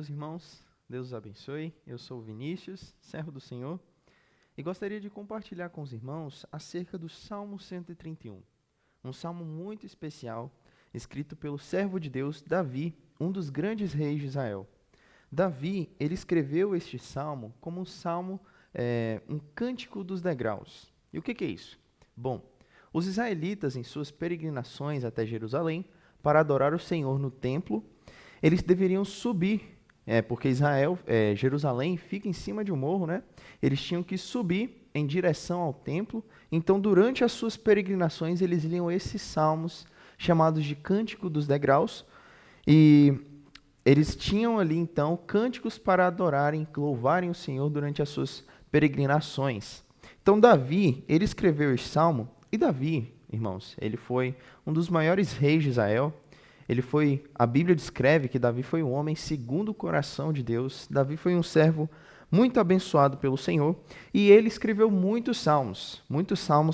meus irmãos, Deus os abençoe. Eu sou o Vinícius, servo do Senhor, e gostaria de compartilhar com os irmãos acerca do Salmo 131, um salmo muito especial, escrito pelo servo de Deus, Davi, um dos grandes reis de Israel. Davi, ele escreveu este salmo como um salmo, um cântico dos degraus. E o que é isso? Bom, os israelitas, em suas peregrinações até Jerusalém, para adorar o Senhor no templo, eles deveriam subir, porque Jerusalém fica em cima de um morro, né? Eles tinham que subir em direção ao templo. Então, durante as suas peregrinações, eles liam esses salmos, chamados de Cântico dos Degraus, e eles tinham ali, então, cânticos para adorarem, louvarem o Senhor durante as suas peregrinações. Então, Davi, ele escreveu esse salmo, e Davi, irmãos, ele foi um dos maiores reis de Israel. A Bíblia descreve que Davi foi um homem segundo o coração de Deus. Davi foi um servo muito abençoado pelo Senhor, e ele escreveu muitos salmos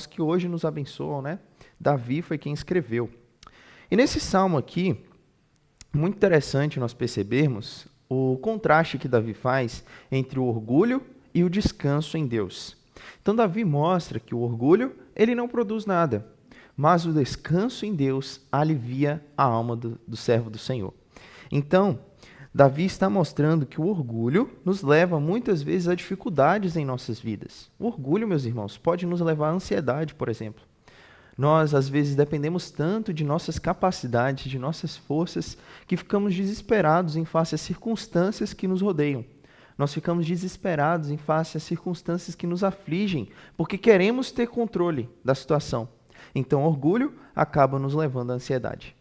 que hoje nos abençoam, né? Davi foi quem escreveu. E nesse salmo aqui, muito interessante nós percebermos o contraste que Davi faz entre o orgulho e o descanso em Deus. Então, Davi mostra que o orgulho, ele não produz nada, mas o descanso em Deus alivia a alma do servo do Senhor. Então, Davi está mostrando que o orgulho nos leva muitas vezes a dificuldades em nossas vidas. O orgulho, meus irmãos, pode nos levar à ansiedade, por exemplo. Nós, às vezes, dependemos tanto de nossas capacidades, de nossas forças, que ficamos desesperados em face às circunstâncias que nos rodeiam. Nós ficamos desesperados em face às circunstâncias que nos afligem, porque queremos ter controle da situação. Então, orgulho acaba nos levando à ansiedade.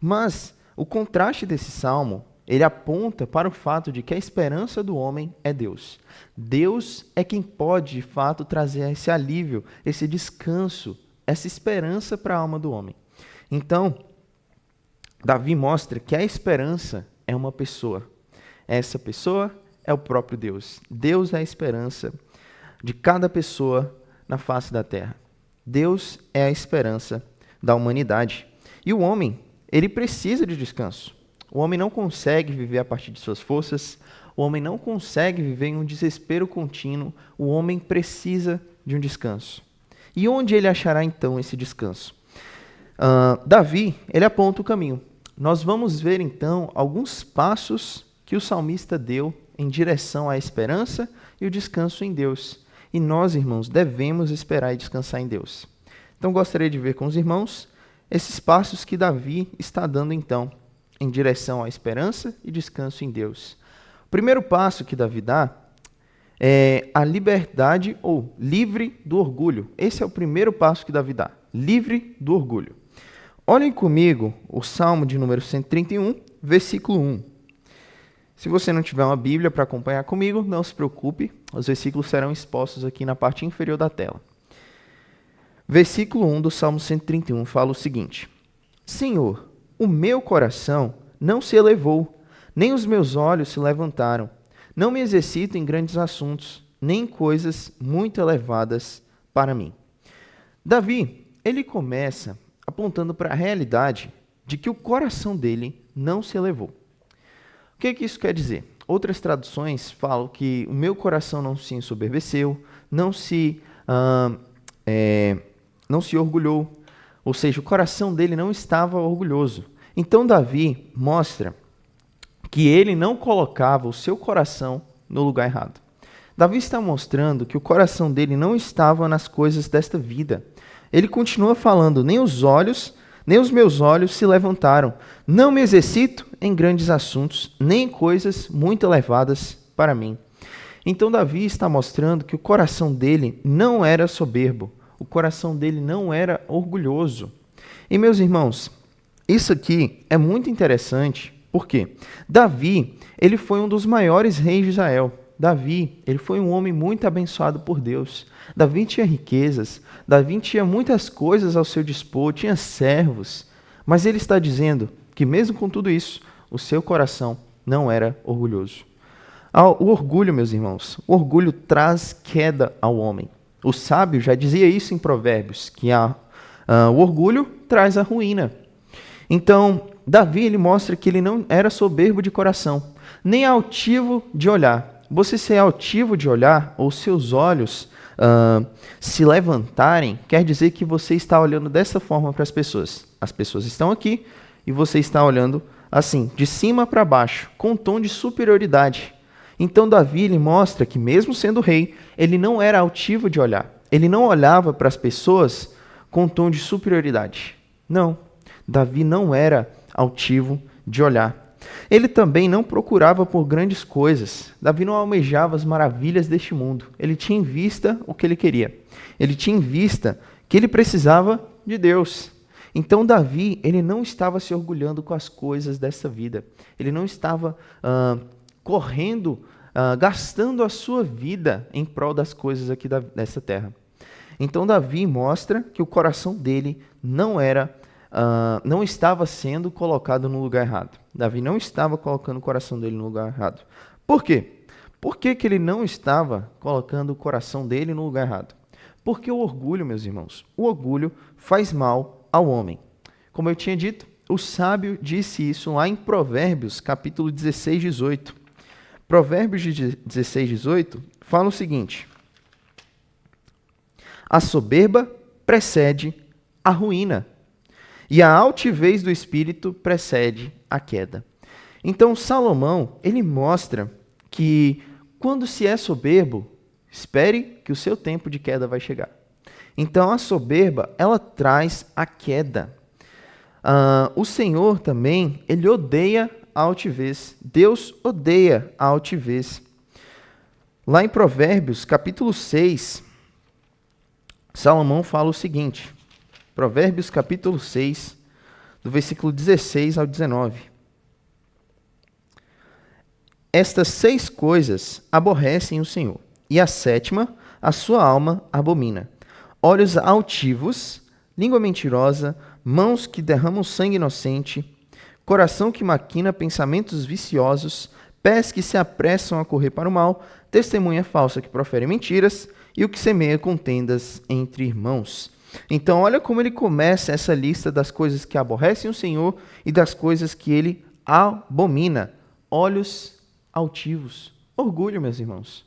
Mas o contraste desse salmo, ele aponta para o fato de que a esperança do homem é Deus. Deus é quem pode, de fato, trazer esse alívio, esse descanso, essa esperança para a alma do homem. Então, Davi mostra que a esperança é uma pessoa. Essa pessoa é o próprio Deus. Deus é a esperança de cada pessoa na face da terra. Deus é a esperança da humanidade. E o homem, ele precisa de descanso. O homem não consegue viver a partir de suas forças. O homem não consegue viver em um desespero contínuo. O homem precisa de um descanso. E onde ele achará, então, esse descanso? Davi, ele aponta o caminho. Nós vamos ver, então, alguns passos que o salmista deu em direção à esperança e o descanso em Deus. E nós, irmãos, devemos esperar e descansar em Deus. Então, gostaria de ver com os irmãos esses passos que Davi está dando, então, em direção à esperança e descanso em Deus. O primeiro passo que Davi dá é a liberdade ou livre do orgulho. Esse é o primeiro passo que Davi dá, livre do orgulho. Olhem comigo o Salmo de número 131, versículo 1. Se você não tiver uma Bíblia para acompanhar comigo, não se preocupe, os versículos serão expostos aqui na parte inferior da tela. Versículo 1 do Salmo 131 fala o seguinte: Senhor, o meu coração não se elevou, nem os meus olhos se levantaram. Não me exercito em grandes assuntos, nem em coisas muito elevadas para mim. Davi, ele começa apontando para a realidade de que o coração dele não se elevou. O que isso quer dizer? Outras traduções falam que o meu coração não se ensoberbeceu, não se orgulhou, ou seja, o coração dele não estava orgulhoso. Então, Davi mostra que ele não colocava o seu coração no lugar errado. Davi está mostrando que o coração dele não estava nas coisas desta vida. Ele continua falando, nem os meus olhos se levantaram. Não me exercito em grandes assuntos, nem em coisas muito elevadas para mim. Então, Davi está mostrando que o coração dele não era soberbo. O coração dele não era orgulhoso. E, meus irmãos, isso aqui é muito interessante. Por quê? Davi, ele foi um dos maiores reis de Israel. Davi, ele foi um homem muito abençoado por Deus. Davi tinha riquezas, Davi tinha muitas coisas ao seu dispor, tinha servos. Mas ele está dizendo que mesmo com tudo isso, o seu coração não era orgulhoso. O orgulho, meus irmãos, o orgulho traz queda ao homem. O sábio já dizia isso em Provérbios, que o orgulho traz a ruína. Então, Davi, ele mostra que ele não era soberbo de coração. nem altivo de olhar. Você ser altivo de olhar, ou seus olhos se levantarem, quer dizer que você está olhando dessa forma para as pessoas. As pessoas estão aqui e você está olhando assim, de cima para baixo, com um tom de superioridade. Então Davi ele mostra que mesmo sendo rei, ele não era altivo de olhar. Ele não olhava para as pessoas com um tom de superioridade. Não, Davi não era altivo de olhar. Ele também não procurava por grandes coisas. Davi não almejava as maravilhas deste mundo. Ele tinha em vista o que ele queria. Ele tinha em vista que ele precisava de Deus. Então Davi, ele não estava se orgulhando com as coisas dessa vida. Ele não estava correndo, gastando a sua vida em prol das coisas aqui dessa terra. Então Davi mostra que o coração dele não estava sendo colocado no lugar errado. Davi não estava colocando o coração dele no lugar errado. Por quê? Por que ele não estava colocando o coração dele no lugar errado? Porque o orgulho, meus irmãos, o orgulho faz mal ao homem. Como eu tinha dito, o sábio disse isso lá em Provérbios, capítulo 16, 18. Provérbios 16, 18 fala o seguinte: a soberba precede a ruína, e a altivez do espírito precede a queda. Então, Salomão, ele mostra que quando se é soberbo, espere que o seu tempo de queda vai chegar. Então, a soberba, ela traz a queda. O Senhor também, ele odeia a altivez. Deus odeia a altivez. Lá em Provérbios, capítulo 6, Salomão fala o seguinte, Provérbios capítulo 6, do versículo 16 ao 19. Estas 6 coisas aborrecem o Senhor, e a 7ª a sua alma abomina. Olhos altivos, língua mentirosa, mãos que derramam sangue inocente, coração que maquina pensamentos viciosos, pés que se apressam a correr para o mal, testemunha falsa que profere mentiras, e o que semeia contendas entre irmãos. Então, olha como ele começa essa lista das coisas que aborrecem o Senhor e das coisas que ele abomina. Olhos altivos. Orgulho, meus irmãos.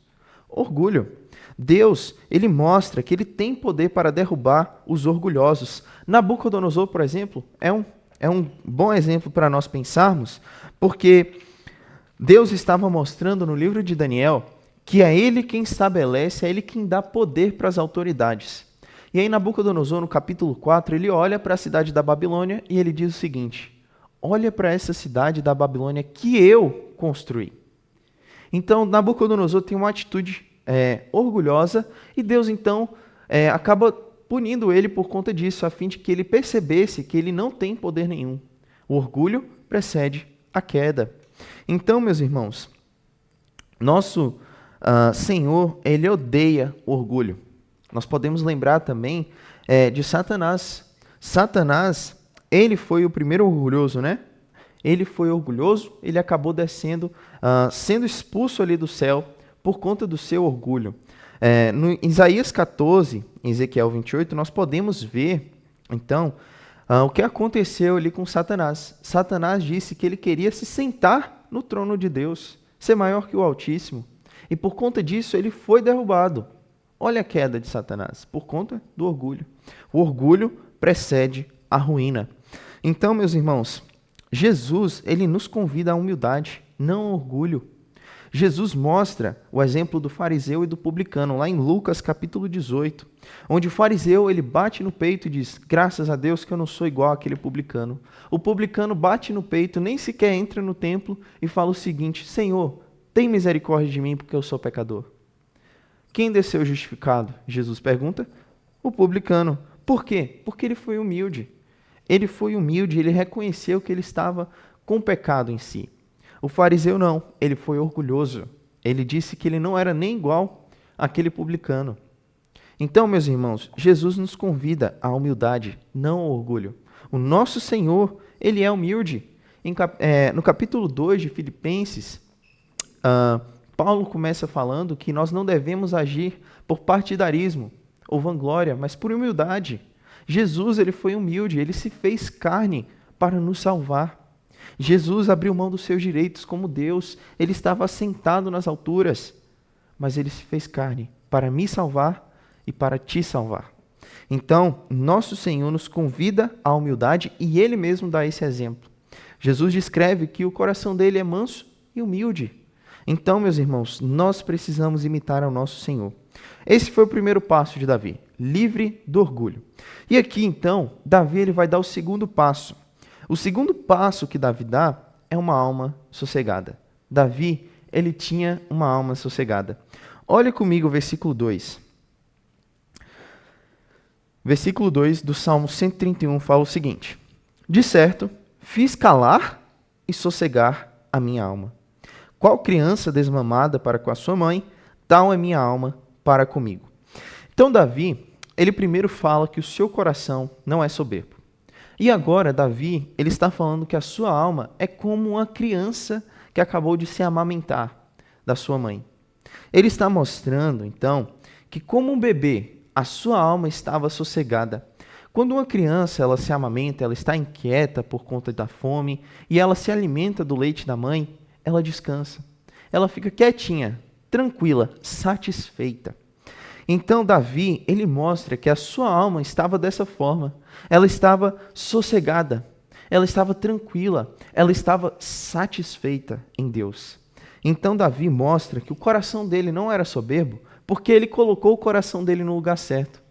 Orgulho. Deus, ele mostra que ele tem poder para derrubar os orgulhosos. Nabucodonosor, por exemplo, é um bom exemplo para nós pensarmos, porque Deus estava mostrando no livro de Daniel que é ele quem estabelece, é ele quem dá poder para as autoridades. E aí Nabucodonosor, no capítulo 4, ele olha para a cidade da Babilônia e ele diz o seguinte: olha para essa cidade da Babilônia que eu construí. Então Nabucodonosor tem uma atitude orgulhosa e Deus então acaba punindo ele por conta disso, a fim de que ele percebesse que ele não tem poder nenhum. O orgulho precede a queda. Então, meus irmãos, nosso Senhor, ele odeia o orgulho. Nós podemos lembrar também de Satanás. Satanás, ele foi o primeiro orgulhoso, né? Ele foi orgulhoso, ele acabou descendo, sendo expulso ali do céu por conta do seu orgulho. No Isaías 14, em Ezequiel 28, nós podemos ver, então, o que aconteceu ali com Satanás. Satanás disse que ele queria se sentar no trono de Deus, ser maior que o Altíssimo. E por conta disso, ele foi derrubado. Olha a queda de Satanás, por conta do orgulho. O orgulho precede a ruína. Então, meus irmãos, Jesus, ele nos convida à humildade, não ao orgulho. Jesus mostra o exemplo do fariseu e do publicano, lá em Lucas capítulo 18, onde o fariseu ele bate no peito e diz: graças a Deus que eu não sou igual àquele publicano. O publicano bate no peito, nem sequer entra no templo e fala o seguinte: Senhor, tem misericórdia de mim porque eu sou pecador. Quem desceu justificado? Jesus pergunta. O publicano. Por quê? Porque ele foi humilde. Ele foi humilde, ele reconheceu que ele estava com pecado em si. O fariseu não, ele foi orgulhoso. Ele disse que ele não era nem igual àquele publicano. Então, meus irmãos, Jesus nos convida à humildade, não ao orgulho. O nosso Senhor, ele é humilde. No capítulo 2 de Filipenses, Paulo começa falando que nós não devemos agir por partidarismo ou vanglória, mas por humildade. Jesus, ele foi humilde, ele se fez carne para nos salvar. Jesus abriu mão dos seus direitos como Deus. Ele estava assentado nas alturas, mas ele se fez carne para me salvar e para te salvar. Então, nosso Senhor nos convida à humildade e ele mesmo dá esse exemplo. Jesus descreve que o coração dele é manso e humilde. Então, meus irmãos, nós precisamos imitar ao nosso Senhor. Esse foi o primeiro passo de Davi, livre do orgulho. E aqui, então, Davi ele vai dar o segundo passo. O segundo passo que Davi dá é uma alma sossegada. Davi, ele tinha uma alma sossegada. Olha comigo o versículo 2. Versículo 2 do Salmo 131 fala o seguinte: de certo, fiz calar e sossegar a minha alma. Qual criança desmamada para com a sua mãe, tal é minha alma para comigo. Então Davi, ele primeiro fala que o seu coração não é soberbo. E agora Davi, ele está falando que a sua alma é como uma criança que acabou de se amamentar da sua mãe. Ele está mostrando, então, que como um bebê, a sua alma estava sossegada. Quando uma criança ela se amamenta, ela está inquieta por conta da fome e ela se alimenta do leite da mãe, ela descansa. Ela fica quietinha, tranquila, satisfeita. Então Davi, ele mostra que a sua alma estava dessa forma. Ela estava sossegada, ela estava tranquila, ela estava satisfeita em Deus. Então Davi mostra que o coração dele não era soberbo, porque ele colocou o coração dele no lugar certo.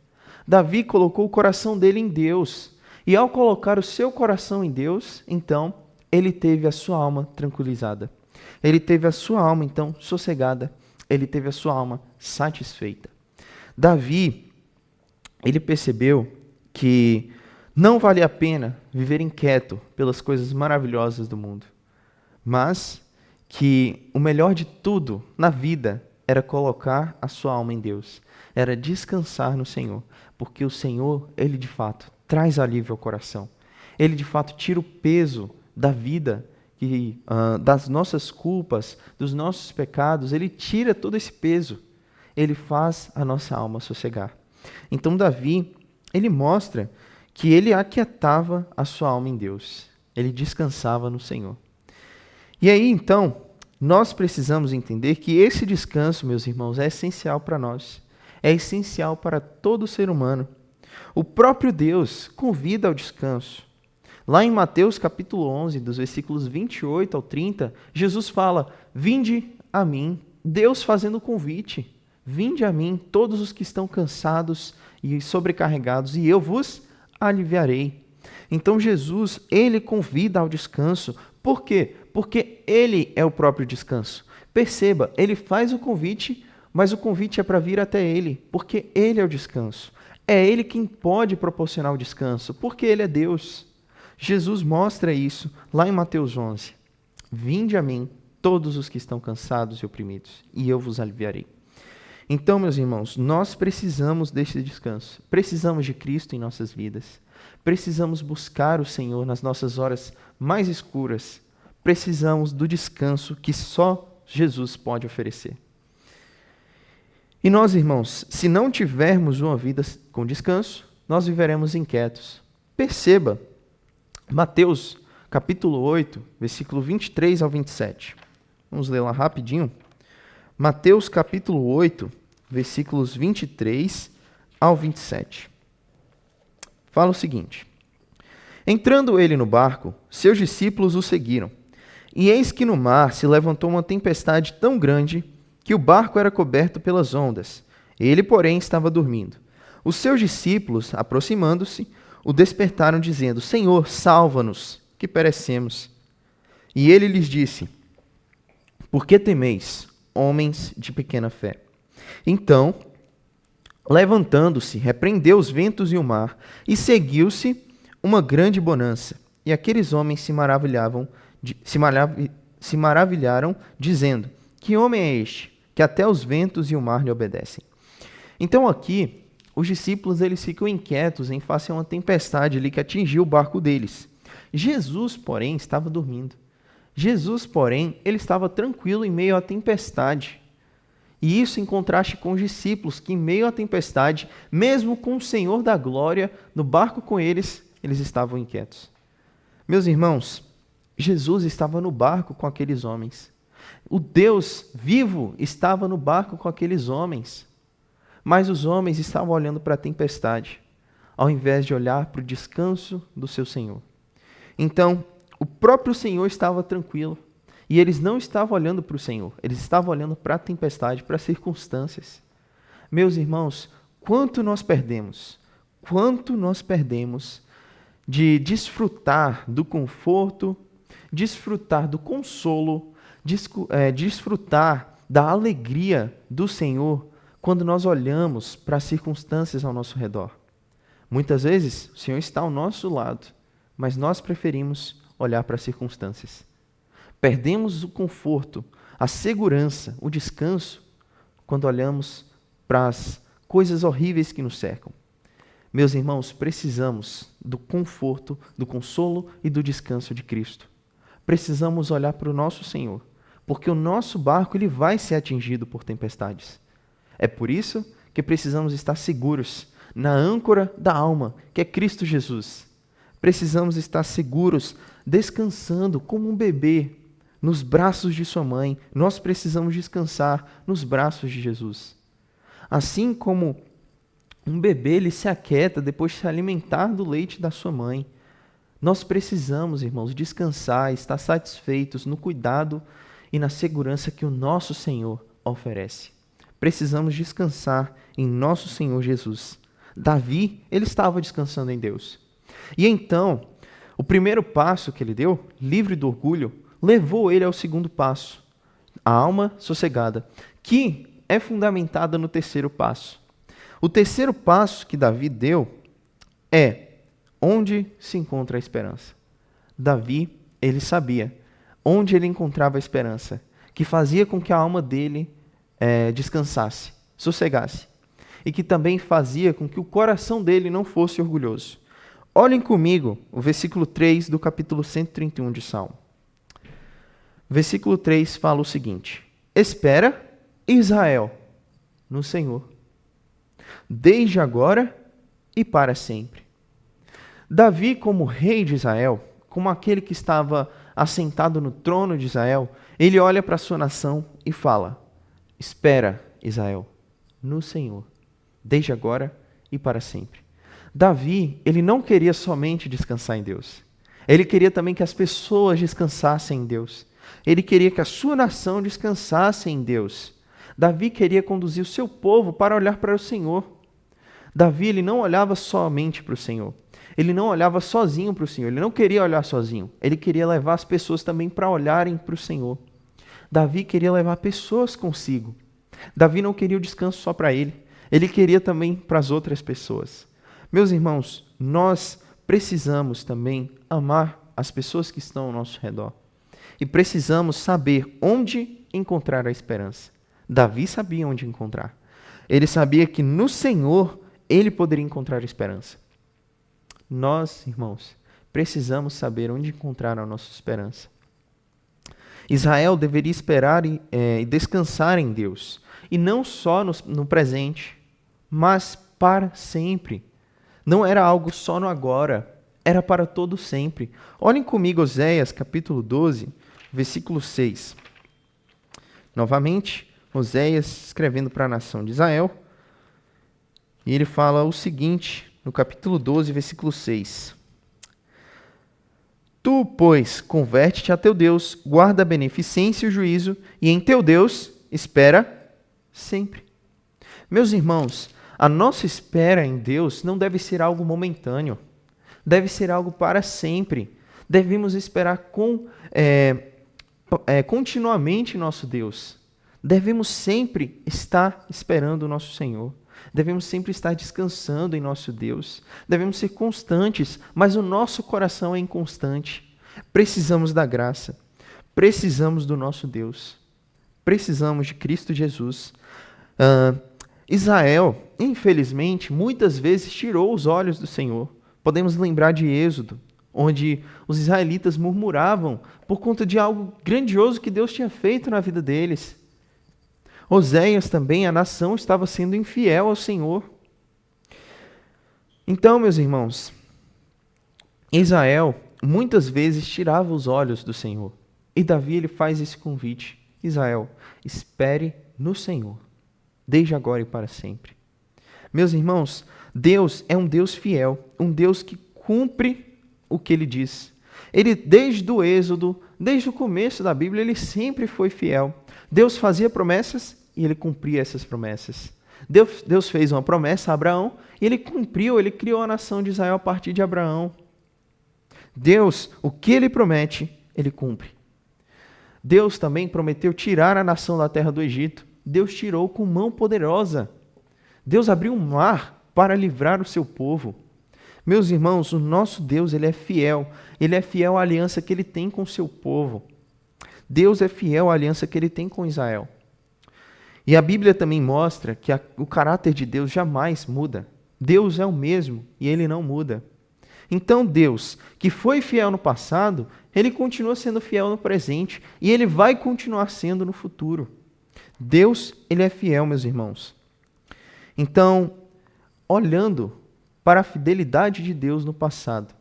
Davi colocou o coração dele em Deus. E ao colocar o seu coração em Deus, então, ele teve a sua alma tranquilizada. Ele teve a sua alma, então, sossegada. Ele teve a sua alma satisfeita. Davi, ele percebeu que não vale a pena viver inquieto pelas coisas maravilhosas do mundo, mas que o melhor de tudo na vida era colocar a sua alma em Deus, era descansar no Senhor, porque o Senhor, ele de fato traz alívio ao coração. Ele de fato tira o peso da vida, das nossas culpas, dos nossos pecados, ele tira todo esse peso. Ele faz a nossa alma sossegar. Então Davi, ele mostra que ele aquietava a sua alma em Deus. Ele descansava no Senhor. E aí, então, nós precisamos entender que esse descanso, meus irmãos, é essencial para nós. É essencial para todo ser humano. O próprio Deus convida ao descanso. Lá em Mateus capítulo 11, dos versículos 28 ao 30, Jesus fala: vinde a mim, Deus fazendo o convite. Vinde a mim, todos os que estão cansados e sobrecarregados, e eu vos aliviarei. Então Jesus, ele convida ao descanso. Por quê? Porque ele é o próprio descanso. Perceba, ele faz o convite, mas o convite é para vir até ele, porque ele é o descanso. É ele quem pode proporcionar o descanso, porque ele é Deus. Jesus mostra isso lá em Mateus 11. Vinde a mim, todos os que estão cansados e oprimidos, e eu vos aliviarei. Então, meus irmãos, nós precisamos desse descanso. Precisamos de Cristo em nossas vidas. Precisamos buscar o Senhor nas nossas horas mais escuras. Precisamos do descanso que só Jesus pode oferecer. E nós, irmãos, se não tivermos uma vida com descanso, nós viveremos inquietos. Perceba, Mateus capítulo 8, versículo 23 ao 27. Vamos ler lá rapidinho. Mateus capítulo 8, versículos 23 ao 27. Fala o seguinte: entrando ele no barco, seus discípulos o seguiram. E eis que no mar se levantou uma tempestade tão grande que o barco era coberto pelas ondas. Ele, porém, estava dormindo. Os seus discípulos, aproximando-se, o despertaram, dizendo: Senhor, salva-nos, que perecemos. E ele lhes disse: por que temeis, homens de pequena fé? Então, levantando-se, repreendeu os ventos e o mar, e seguiu-se uma grande bonança. E aqueles homens se maravilharam, dizendo: que homem é este, que até os ventos e o mar lhe obedecem? Então aqui, os discípulos eles ficam inquietos em face a uma tempestade ali que atingiu o barco deles. Jesus, porém, estava dormindo. Jesus, porém, ele estava tranquilo em meio à tempestade. E isso em contraste com os discípulos, que em meio à tempestade, mesmo com o Senhor da glória no barco com eles, eles estavam inquietos. Meus irmãos, Jesus estava no barco com aqueles homens. O Deus vivo estava no barco com aqueles homens. Mas os homens estavam olhando para a tempestade, ao invés de olhar para o descanso do seu Senhor. Então, o próprio Senhor estava tranquilo. E eles não estavam olhando para o Senhor, eles estavam olhando para a tempestade, para as circunstâncias. Meus irmãos, quanto nós perdemos de desfrutar do conforto, desfrutar do consolo, desfrutar da alegria do Senhor quando nós olhamos para as circunstâncias ao nosso redor. Muitas vezes, o Senhor está ao nosso lado, mas nós preferimos olhar para as circunstâncias. Perdemos o conforto, a segurança, o descanso, quando olhamos para as coisas horríveis que nos cercam. Meus irmãos, precisamos do conforto, do consolo e do descanso de Cristo. Precisamos olhar para o nosso Senhor, porque o nosso barco ele vai ser atingido por tempestades. É por isso que precisamos estar seguros na âncora da alma, que é Cristo Jesus. Precisamos estar seguros, descansando como um bebê nos braços de sua mãe. Nós precisamos descansar nos braços de Jesus. Assim como um bebê ele se aquieta depois de se alimentar do leite da sua mãe, nós precisamos, irmãos, descansar, estar satisfeitos no cuidado e na segurança que o nosso Senhor oferece. Precisamos descansar em nosso Senhor Jesus. Davi, ele estava descansando em Deus. E então, o primeiro passo que ele deu, livre do orgulho, levou ele ao segundo passo, a alma sossegada, que é fundamentada no terceiro passo. O terceiro passo que Davi deu é onde se encontra a esperança. Davi, ele sabia onde ele encontrava a esperança, que fazia com que a alma dele descansasse, sossegasse, e que também fazia com que o coração dele não fosse orgulhoso. Olhem comigo o versículo 3 do capítulo 131 de Salmo. Versículo 3 fala o seguinte: espera, Israel, no Senhor, desde agora e para sempre. Davi, como rei de Israel, como aquele que estava assentado no trono de Israel, ele olha para a sua nação e fala: espera, Israel, no Senhor, desde agora e para sempre. Davi, ele não queria somente descansar em Deus. Ele queria também que as pessoas descansassem em Deus. Ele queria que a sua nação descansasse em Deus. Davi queria conduzir o seu povo para olhar para o Senhor. Davi, ele não olhava somente para o Senhor. Ele não olhava sozinho para o Senhor. Ele não queria olhar sozinho. Ele queria levar as pessoas também para olharem para o Senhor. Davi queria levar pessoas consigo. Davi não queria o descanso só para ele. Ele queria também para as outras pessoas. Meus irmãos, nós precisamos também amar as pessoas que estão ao nosso redor. E precisamos saber onde encontrar a esperança. Davi sabia onde encontrar. Ele sabia que no Senhor ele poderia encontrar esperança. Nós, irmãos, precisamos saber onde encontrar a nossa esperança. Israel deveria esperar e descansar em Deus. E não só no presente, mas para sempre. Não era algo só no agora, era para todo sempre. Olhem comigo Oséias, capítulo 12, versículo 6. Novamente, Oséias escrevendo para a nação de Israel. E ele fala o seguinte, no capítulo 12, versículo 6. Tu, pois, converte-te a teu Deus, guarda a beneficência e o juízo, e em teu Deus espera sempre. Meus irmãos, a nossa espera em Deus não deve ser algo momentâneo, deve ser algo para sempre. Devemos esperar continuamente nosso Deus. Devemos sempre estar esperando o nosso Senhor. Devemos sempre estar descansando em nosso Deus. Devemos ser constantes, mas o nosso coração é inconstante. Precisamos da graça. Precisamos do nosso Deus. Precisamos de Cristo Jesus. Israel, infelizmente, muitas vezes tirou os olhos do Senhor. Podemos lembrar de Êxodo, onde os israelitas murmuravam por conta de algo grandioso que Deus tinha feito na vida deles. Oséias também, a nação estava sendo infiel ao Senhor. Então, meus irmãos, Israel, muitas vezes tirava os olhos do Senhor. E Davi ele faz esse convite: Israel, espere no Senhor, desde agora e para sempre. Meus irmãos, Deus é um Deus fiel, um Deus que cumpre o que Ele diz. Ele, desde o Êxodo, desde o começo da Bíblia, Ele sempre foi fiel. Deus fazia promessas e Ele cumpria essas promessas. Deus fez uma promessa a Abraão e Ele cumpriu, Ele criou a nação de Israel a partir de Abraão. Deus, o que Ele promete, Ele cumpre. Deus também prometeu tirar a nação da terra do Egito. Deus tirou com mão poderosa. Deus abriu um mar para livrar o seu povo. Meus irmãos, o nosso Deus, Ele é fiel. Ele é fiel à aliança que Ele tem com o seu povo. Deus é fiel à aliança que Ele tem com Israel. E a Bíblia também mostra que o caráter de Deus jamais muda. Deus é o mesmo e Ele não muda. Então Deus, que foi fiel no passado, Ele continua sendo fiel no presente e Ele vai continuar sendo no futuro. Deus, Ele é fiel, meus irmãos. Então, olhando para a fidelidade de Deus no passado,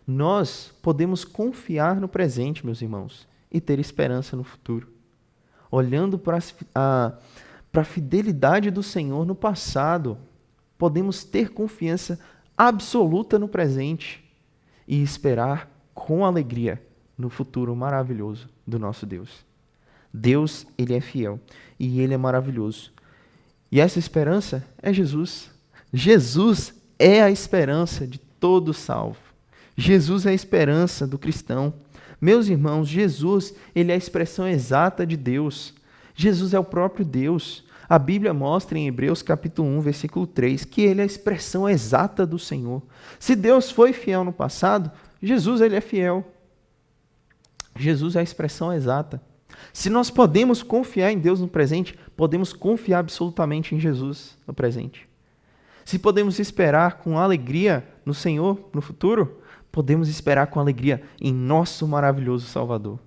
nós podemos confiar no presente, meus irmãos, e ter esperança no futuro. Olhando para a fidelidade do Senhor no passado, podemos ter confiança absoluta no presente e esperar com alegria no futuro maravilhoso do nosso Deus. Deus, Ele é fiel e Ele é maravilhoso. E essa esperança é Jesus. Jesus é a esperança de todo salvo. Jesus é a esperança do cristão. Meus irmãos, Jesus, Ele é a expressão exata de Deus. Jesus é o próprio Deus. A Bíblia mostra em Hebreus capítulo 1, versículo 3, que Ele é a expressão exata do Senhor. Se Deus foi fiel no passado, Jesus, Ele é fiel. Jesus é a expressão exata. Se nós podemos confiar em Deus no presente, podemos confiar absolutamente em Jesus no presente. Se podemos esperar com alegria no Senhor no futuro, podemos esperar com alegria em nosso maravilhoso Salvador.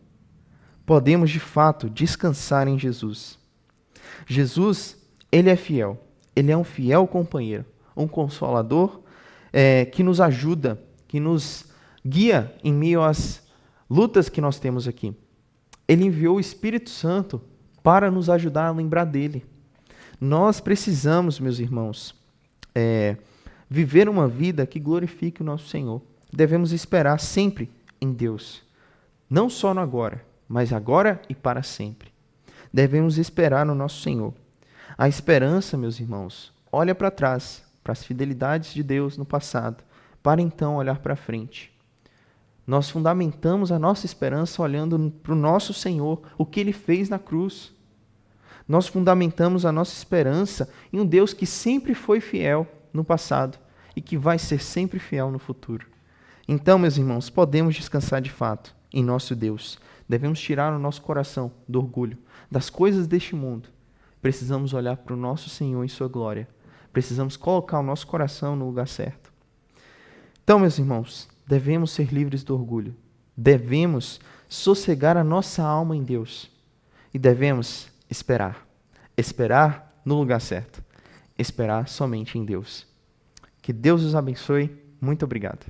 Podemos, de fato, descansar em Jesus. Jesus, Ele é fiel. Ele é um fiel companheiro, um consolador que nos ajuda, que nos guia em meio às lutas que nós temos aqui. Ele enviou o Espírito Santo para nos ajudar a lembrar dele. Nós precisamos, meus irmãos, viver uma vida que glorifique o nosso Senhor. Devemos esperar sempre em Deus. Não só no agora, mas agora e para sempre. Devemos esperar no nosso Senhor. A esperança, meus irmãos, olha para trás, para as fidelidades de Deus no passado, para então olhar para frente. Nós fundamentamos a nossa esperança olhando para o nosso Senhor, o que Ele fez na cruz. Nós fundamentamos a nossa esperança em um Deus que sempre foi fiel no passado e que vai ser sempre fiel no futuro. Então, meus irmãos, podemos descansar de fato em nosso Deus. Devemos tirar o nosso coração do orgulho, das coisas deste mundo. Precisamos olhar para o nosso Senhor em sua glória. Precisamos colocar o nosso coração no lugar certo. Então, meus irmãos, devemos ser livres do orgulho. Devemos sossegar a nossa alma em Deus. E devemos esperar. Esperar no lugar certo. Esperar somente em Deus. Que Deus os abençoe. Muito obrigado.